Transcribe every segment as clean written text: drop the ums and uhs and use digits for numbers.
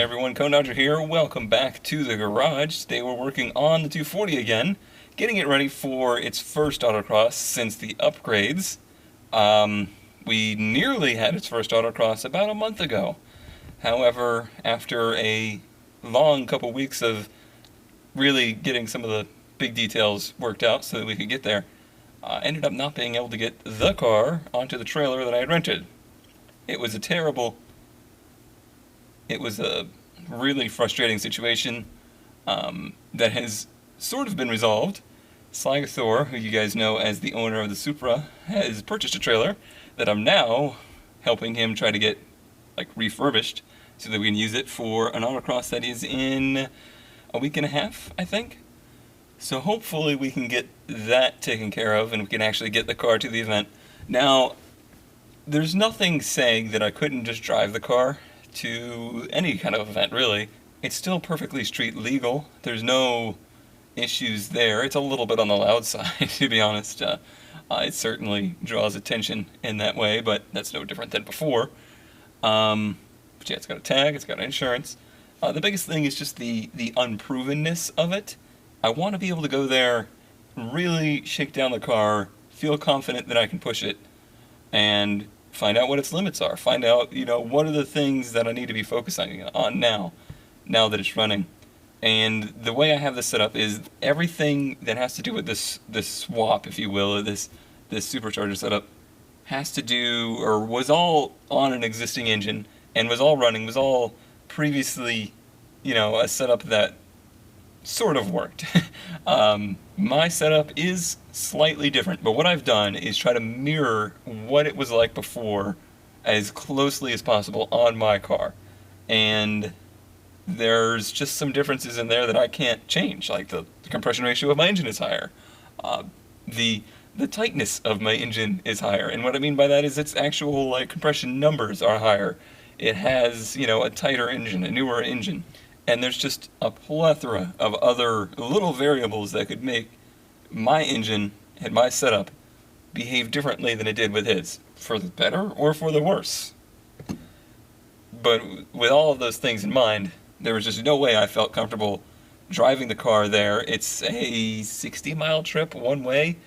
Hey everyone, KA24DER here. Welcome back to the garage. Today we're working on the 240 again, getting it ready for its first autocross since the upgrades. We nearly had its first autocross about a month ago. However, after a long couple weeks of really getting some of the big details worked out so that we could get there, ended up not being able to get the car onto the trailer that I had rented. It was a really frustrating situation that has sort of been resolved. Thor, who you guys know as the owner of the Supra, has purchased a trailer that I'm now helping him try to get refurbished so that we can use it for an autocross that is in a week and a half, I think. So hopefully we can get that taken care of and we can actually get the car to the event. Now, there's nothing saying that I couldn't just drive the car to any kind of event, really. It's still perfectly street legal. There's no issues there. It's a little bit on the loud side, to be honest. It certainly draws attention in that way, but that's no different than before. But yeah, it's got a tag, it's got insurance. The biggest thing is just the unprovenness of it. I want to be able to go there, really shake down the car, feel confident that I can push it, and find out what its limits are. Find out, what are the things that I need to be focusing on now that it's running. And the way I have this set up is everything that has to do with this swap, if you will, or this supercharger setup, has to do, or was all on an existing engine, and was all running, was all previously, a setup that sort of worked. My setup is slightly different, but what I've done is try to mirror what it was like before as closely as possible on my car. And there's just some differences in there that I can't change, like the compression ratio of my engine is higher. The tightness of my engine is higher, and what I mean by that is its actual compression numbers are higher. It has, a tighter engine, a newer engine. And there's just a plethora of other little variables that could make my engine and my setup behave differently than it did with his, for the better or for the worse. But with all of those things in mind, there was just no way I felt comfortable driving the car there. It's a 60-mile trip one way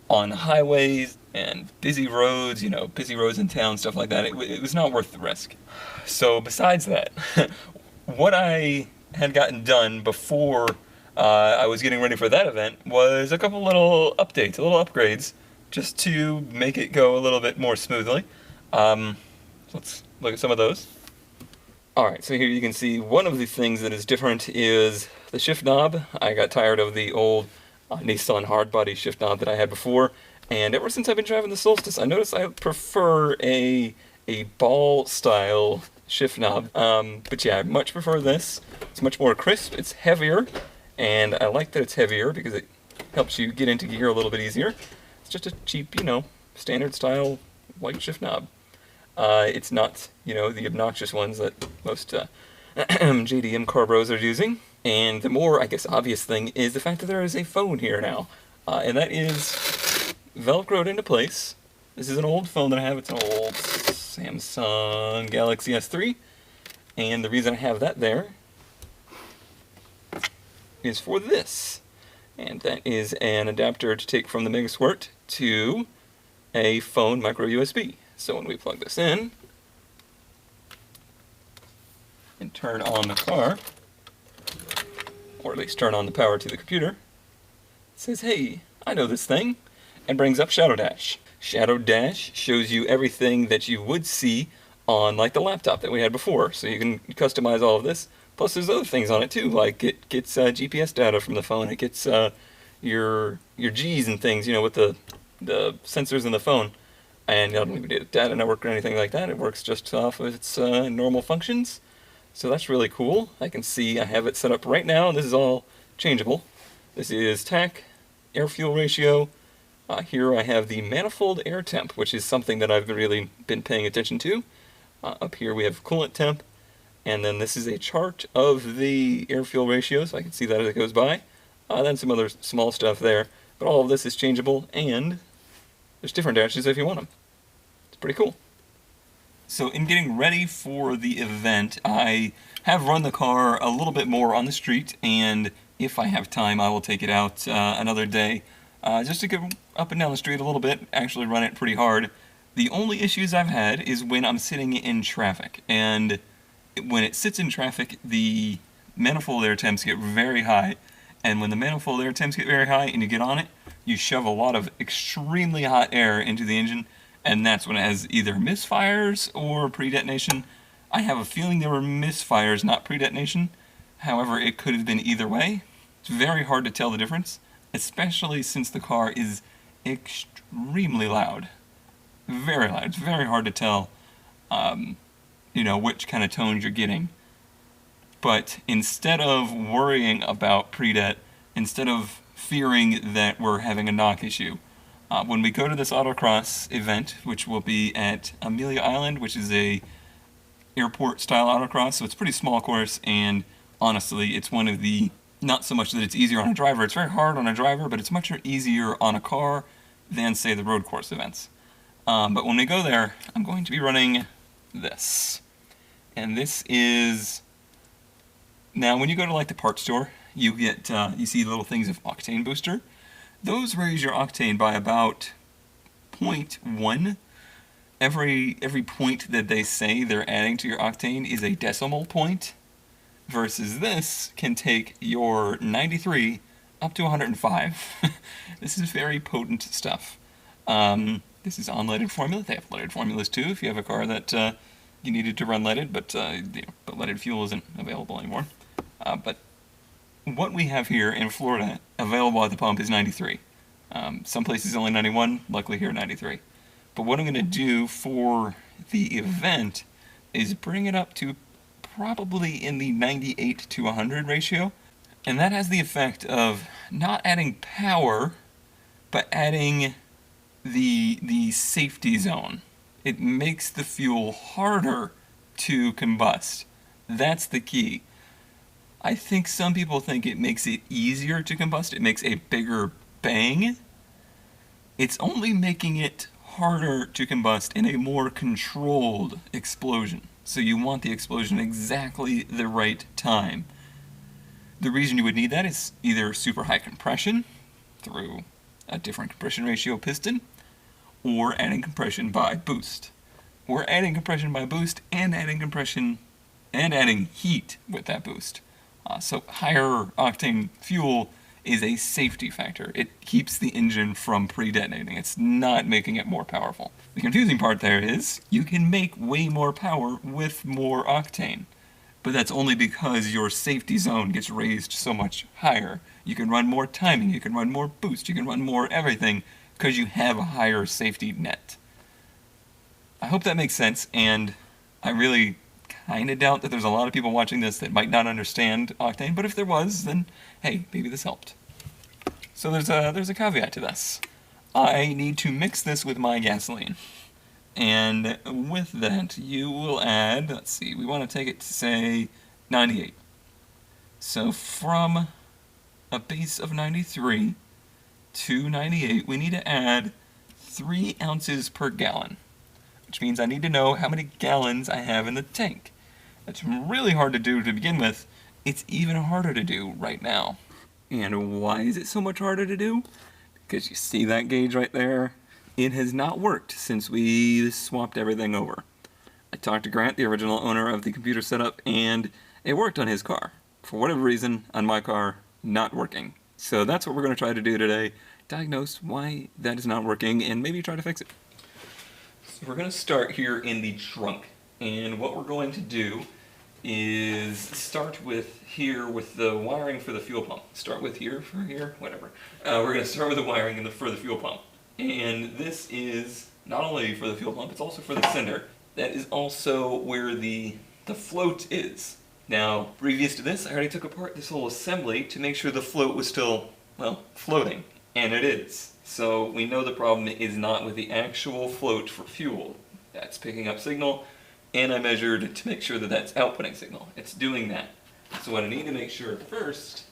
on highways and busy roads, busy roads in town, stuff like that. It was not worth the risk. So besides that, what I had gotten done before I was getting ready for that event was a couple little updates, little upgrades, just to make it go a little bit more smoothly. Let's look at some of those. Alright, so here you can see one of the things that is different is the shift knob. I got tired of the old Nissan hardbody shift knob that I had before, and ever since I've been driving the Solstice, I noticed I prefer a ball style shift knob. But yeah, I much prefer this. It's much more crisp, it's heavier, and I like that it's heavier because it helps you get into gear a little bit easier. It's just a cheap, standard style white shift knob. It's not, the obnoxious ones that most JDM carbros are using. And the more, I guess, obvious thing is the fact that there is a phone here now. And that is velcroed into place. This is an old phone that I have. It's an old Samsung Galaxy S3. And the reason I have that there is for this. And that is an adapter to take from the Megasquirt to a phone micro USB. So when we plug this in and turn on the car, or at least turn on the power to the computer, it says, hey, I know this thing, and brings up Shadow Dash. Shadow Dash shows you everything that you would see on the laptop that we had before, so you can customize all of this. Plus there's other things on it too, like it gets GPS data from the phone, it gets your G's and things, with the sensors in the phone. And you don't even need a data network or anything like that, it works just off of its normal functions. So that's really cool. I can see I have it set up right now, and this is all changeable. This is TAC, air-fuel ratio. Here I have the manifold air temp, which is something that I've really been paying attention to. Up here we have coolant temp, and then this is a chart of the air-fuel ratio, so I can see that as it goes by. Then some other small stuff there, but all of this is changeable, and there's different dashes if you want them. It's pretty cool. So in getting ready for the event, I have run the car a little bit more on the street, and if I have time, I will take it out another day just to go up and down the street a little bit, actually run it pretty hard. The only issues I've had is when I'm sitting in traffic, and when it sits in traffic, the manifold air temps get very high, and when the manifold air temps get very high and you get on it, you shove a lot of extremely hot air into the engine, and that's when it has either misfires or pre-detonation. I have a feeling there were misfires, not pre-detonation. However, it could have been either way. It's very hard to tell the difference, especially since the car is extremely loud. Very loud. It's very hard to tell, which kind of tones you're getting. But instead of worrying about pre-det, instead of fearing that we're having a knock issue, when we go to this autocross event, which will be at Amelia Island, which is a airport-style autocross, so it's a pretty small course, and honestly, it's one of the, not so much that it's easier on a driver, it's very hard on a driver, but it's much easier on a car than, say, the road course events. But when we go there, I'm going to be running this. And this is, now when you go to like the parts store, you get, you see little things of octane booster. Those raise your octane by about 0.1. Every point that they say they're adding to your octane is a decimal point, versus this can take your 93 up to 105. This is very potent stuff. This is unleaded formula. They have leaded formulas too if you have a car that you needed to run leaded, but leaded fuel isn't available anymore. But what we have here in Florida available at the pump is 93. Some places only 91, luckily here 93. But what I'm going to do for the event is bring it up to probably in the 98 to 100 ratio. And that has the effect of not adding power, but adding the safety zone. It makes the fuel harder to combust. That's the key. I think some people think it makes it easier to combust. It makes a bigger bang. It's only making it harder to combust in a more controlled explosion. So you want the explosion exactly the right time. The reason you would need that is either super high compression through a different compression ratio piston, or adding compression by boost. We're adding compression by boost and adding compression and adding heat with that boost. So higher octane fuel is a safety factor. It keeps the engine from pre-detonating. It's not making it more powerful. The confusing part there is you can make way more power with more octane, but that's only because your safety zone gets raised so much higher. You can run more timing, you can run more boost, you can run more everything because you have a higher safety net. I hope that makes sense, and I really kind of doubt that there's a lot of people watching this that might not understand octane, but if there was, then hey, maybe this helped. So there's a caveat to this. I need to mix this with my gasoline. And with that, you will add, let's see, we want to take it to, say, 98. So from a base of 93 to 98, we need to add 3 ounces per gallon, which means I need to know how many gallons I have in the tank. That's really hard to do to begin with. It's even harder to do right now. And why is it so much harder to do? Because you see that gauge right there? It has not worked since we swapped everything over. I talked to Grant, the original owner of the computer setup, and it worked on his car. For whatever reason, on my car, not working. So that's what we're going to try to do today. Diagnose why that is not working and maybe try to fix it. So we're going to start here in the trunk. And what we're going to do is start with here with the wiring for the fuel pump. Start with here, for here, whatever. We're going to start with the wiring for the fuel pump. And this is not only for the fuel pump, it's also for the sender. That is also where the float is. Now, previous to this, I already took apart this whole assembly to make sure the float was still, well, floating. And it is. So we know the problem is not with the actual float for fuel. That's picking up signal, and I measured to make sure that that's outputting signal. It's doing that. So what I need to make sure first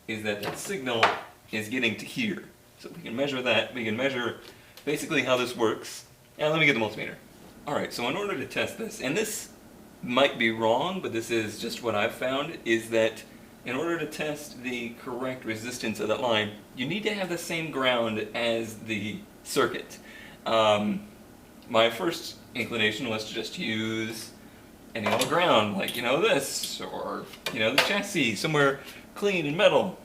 is that that signal is getting to here. So we can measure that. We can measure basically how this works. And let me get the multimeter. Alright, so in order to test this, and this might be wrong, but this is just what I've found, is that in order to test the correct resistance of that line, you need to have the same ground as the circuit. My first inclination was to just use any old ground, like, this, or, the chassis, somewhere clean and metal.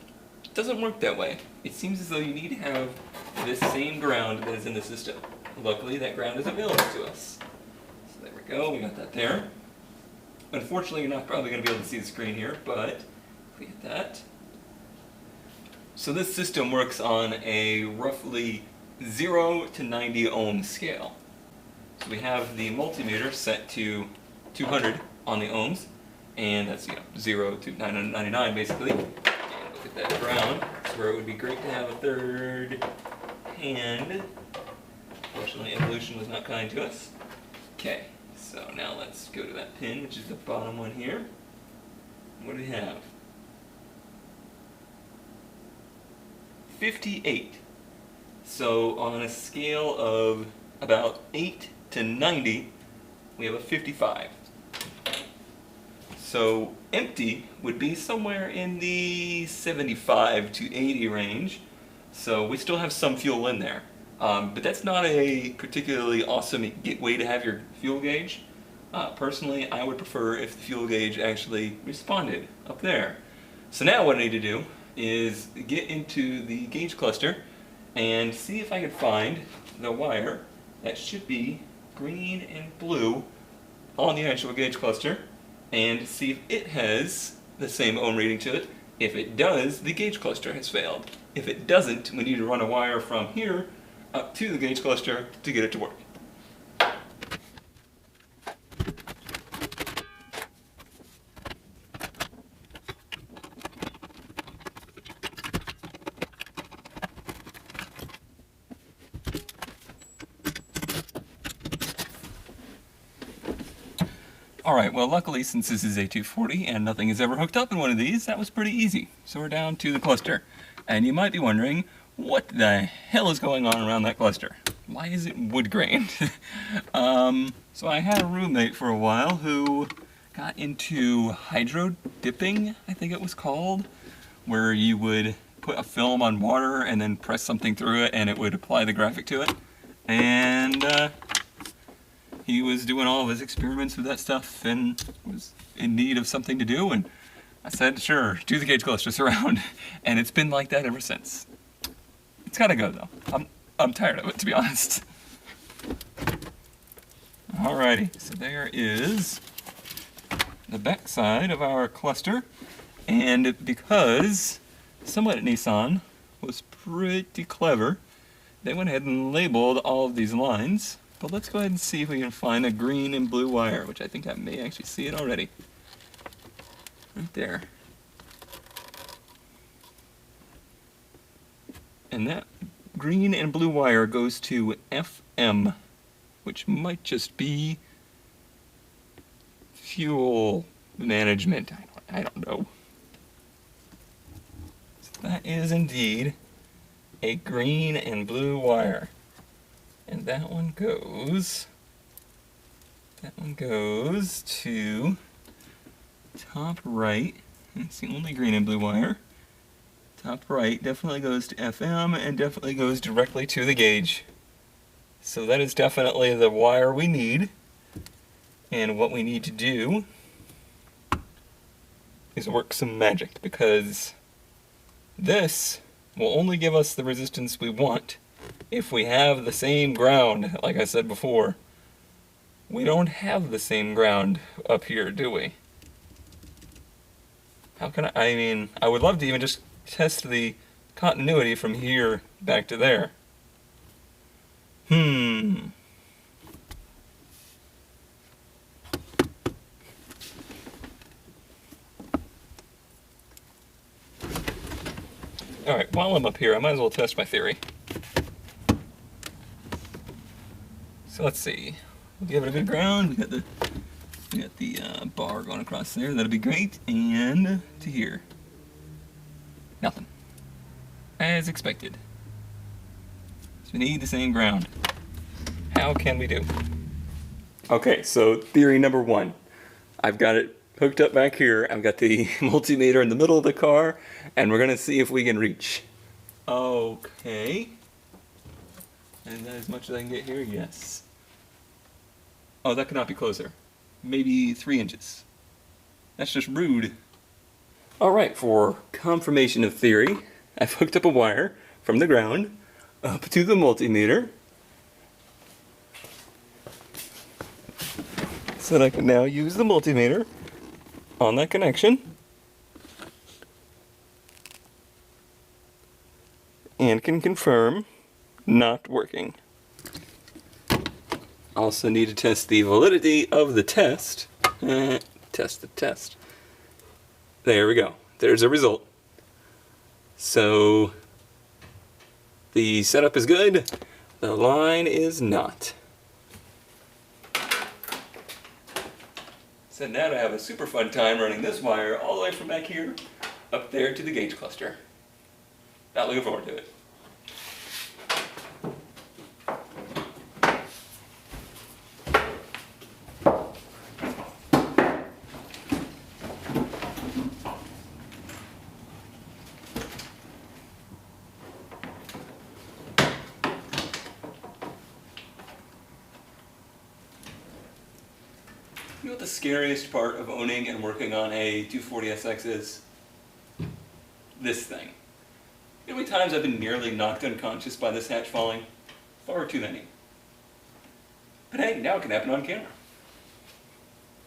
It doesn't work that way. It seems as though you need to have this same ground that is in the system. Luckily, that ground is available to us. So there we go, we got that there. Unfortunately, you're not probably going to be able to see the screen here, but if we get that. So this system works on a roughly 0 to 90 ohm scale. So we have the multimeter set to 200 on the ohms, and that's 0 to 999 basically. And look at that ground. That's where it would be great to have a third hand. Fortunately, evolution was not kind to us. Okay, so now let's go to that pin, which is the bottom one here. What do we have? 58. So on a scale of about 8 to 90, we have a 55. So empty would be somewhere in the 75 to 80 range. So we still have some fuel in there. But that's not a particularly awesome way to have your fuel gauge. Personally, I would prefer if the fuel gauge actually responded up there. So now what I need to do is get into the gauge cluster and see if I can find the wire that should be green and blue on the actual gauge cluster, and see if it has the same ohm reading to it. If it does, the gauge cluster has failed. If it doesn't, we need to run a wire from here up to the gauge cluster to get it to work. Alright, well luckily since this is a 240 and nothing is ever hooked up in one of these, that was pretty easy. So we're down to the cluster. And you might be wondering, what the hell is going on around that cluster? Why is it wood grained? So I had a roommate for a while who got into hydro dipping, I think it was called, where you would put a film on water and then press something through it and it would apply the graphic to it. And he was doing all of his experiments with that stuff and was in need of something to do, and I said, sure, do the gauge cluster surround. And it's been like that ever since. It's gotta go though. I'm tired of it, to be honest. Alrighty, so there is the back side of our cluster, and because someone at Nissan was pretty clever, they went ahead and labeled all of these lines. But let's go ahead and see if we can find a green and blue wire, which I think I may actually see it already. Right there. And that green and blue wire goes to FM, which might just be fuel management. I don't know. So that is indeed a green and blue wire. And that one goes to top right. It's the only green and blue wire. Top right definitely goes to FM and definitely goes directly to the gauge. So that is definitely the wire we need. And what we need to do is work some magic, because this will only give us the resistance we want if we have the same ground, like I said before. We don't have the same ground up here, do we? How can I mean, I would love to even just test the continuity from here back to there. Alright, while I'm up here, I might as well test my theory. So let's see. We'll give it a good ground. We got the bar going across there. That'll be great. And to here. Nothing. As expected. So we need the same ground. How can we do? Okay, so theory number one. I've got it hooked up back here. I've got the multimeter in the middle of the car, and we're gonna see if we can reach. Okay. And that as much as I can get here, yes. Oh, that could not be closer. Maybe 3 inches. That's just rude. Alright, for confirmation of theory, I've hooked up a wire from the ground up to the multimeter, so that I can now use the multimeter on that connection and can confirm not working. Also need to test the validity of the test. Test the test. There we go. There's a result. So the setup is good, the line is not. So now I have a super fun time running this wire all the way from back here up there to the gauge cluster. Not looking forward to it. You know what the scariest part of owning and working on a 240SX is? This thing. You know how many times I've been nearly knocked unconscious by this hatch falling? Far too many. But hey, now it can happen on camera.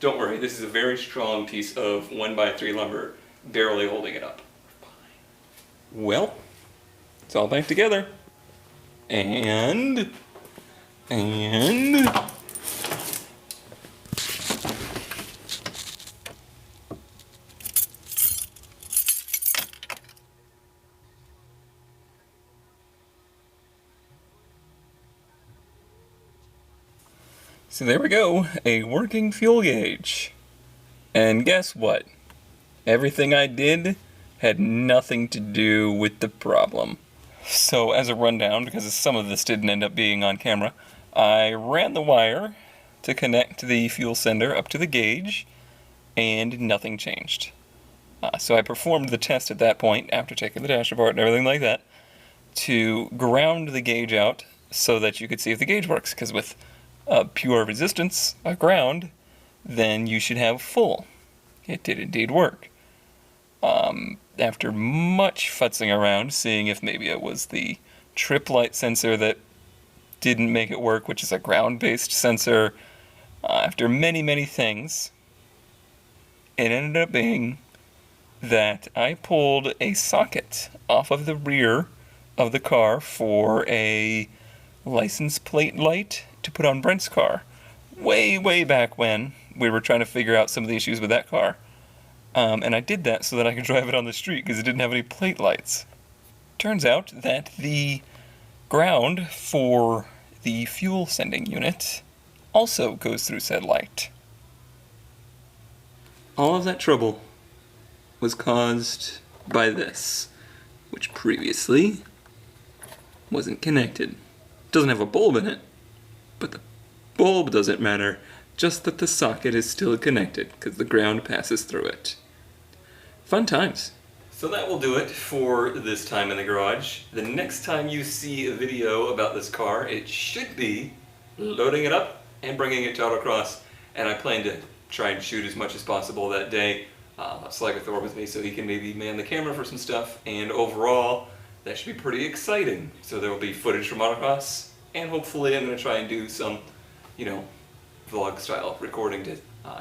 Don't worry, this is a very strong piece of 1x3 lumber, barely holding it up. Well, it's all back together. And... So there we go, a working fuel gauge. And guess what? Everything I did had nothing to do with the problem. So as a rundown, because some of this didn't end up being on camera, I ran the wire to connect the fuel sender up to the gauge, and nothing changed. So I performed the test at that point, after taking the dash apart and everything like that, to ground the gauge out so that you could see if the gauge works, because with pure resistance, ground, then you should have full. It did indeed work. After much futzing around, seeing if maybe it was the trip light sensor that didn't make it work, which is a ground-based sensor, after many things, it ended up being that I pulled a socket off of the rear of the car for a license plate light to put on Brent's car. Way back when we were trying to figure out some of the issues with that car. And I did that so that I could drive it on the street because it didn't have any plate lights. Turns out that the ground for the fuel sending unit also goes through said light. All of that trouble was caused by this, which previously wasn't connected. Doesn't have a bulb in it, but the bulb doesn't matter, just that the socket is still connected because the ground passes through it. Fun times. So that will do it for this time in the garage. The next time you see a video about this car, it should be loading it up and bringing it to Autocross, and I plan to try and shoot as much as possible that day. Thor with me so he can maybe man the camera for some stuff, and overall that should be pretty exciting. So there will be footage from Autocross, and hopefully I'm going to try and do some, vlog style recording to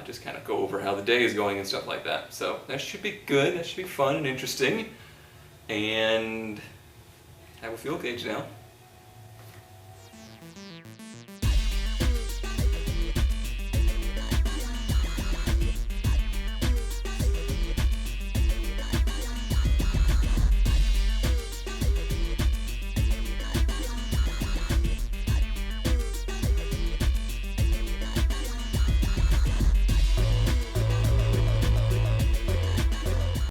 just kind of go over how the day is going and stuff like that. So that should be good, that should be fun and interesting, and I have a fuel gauge now.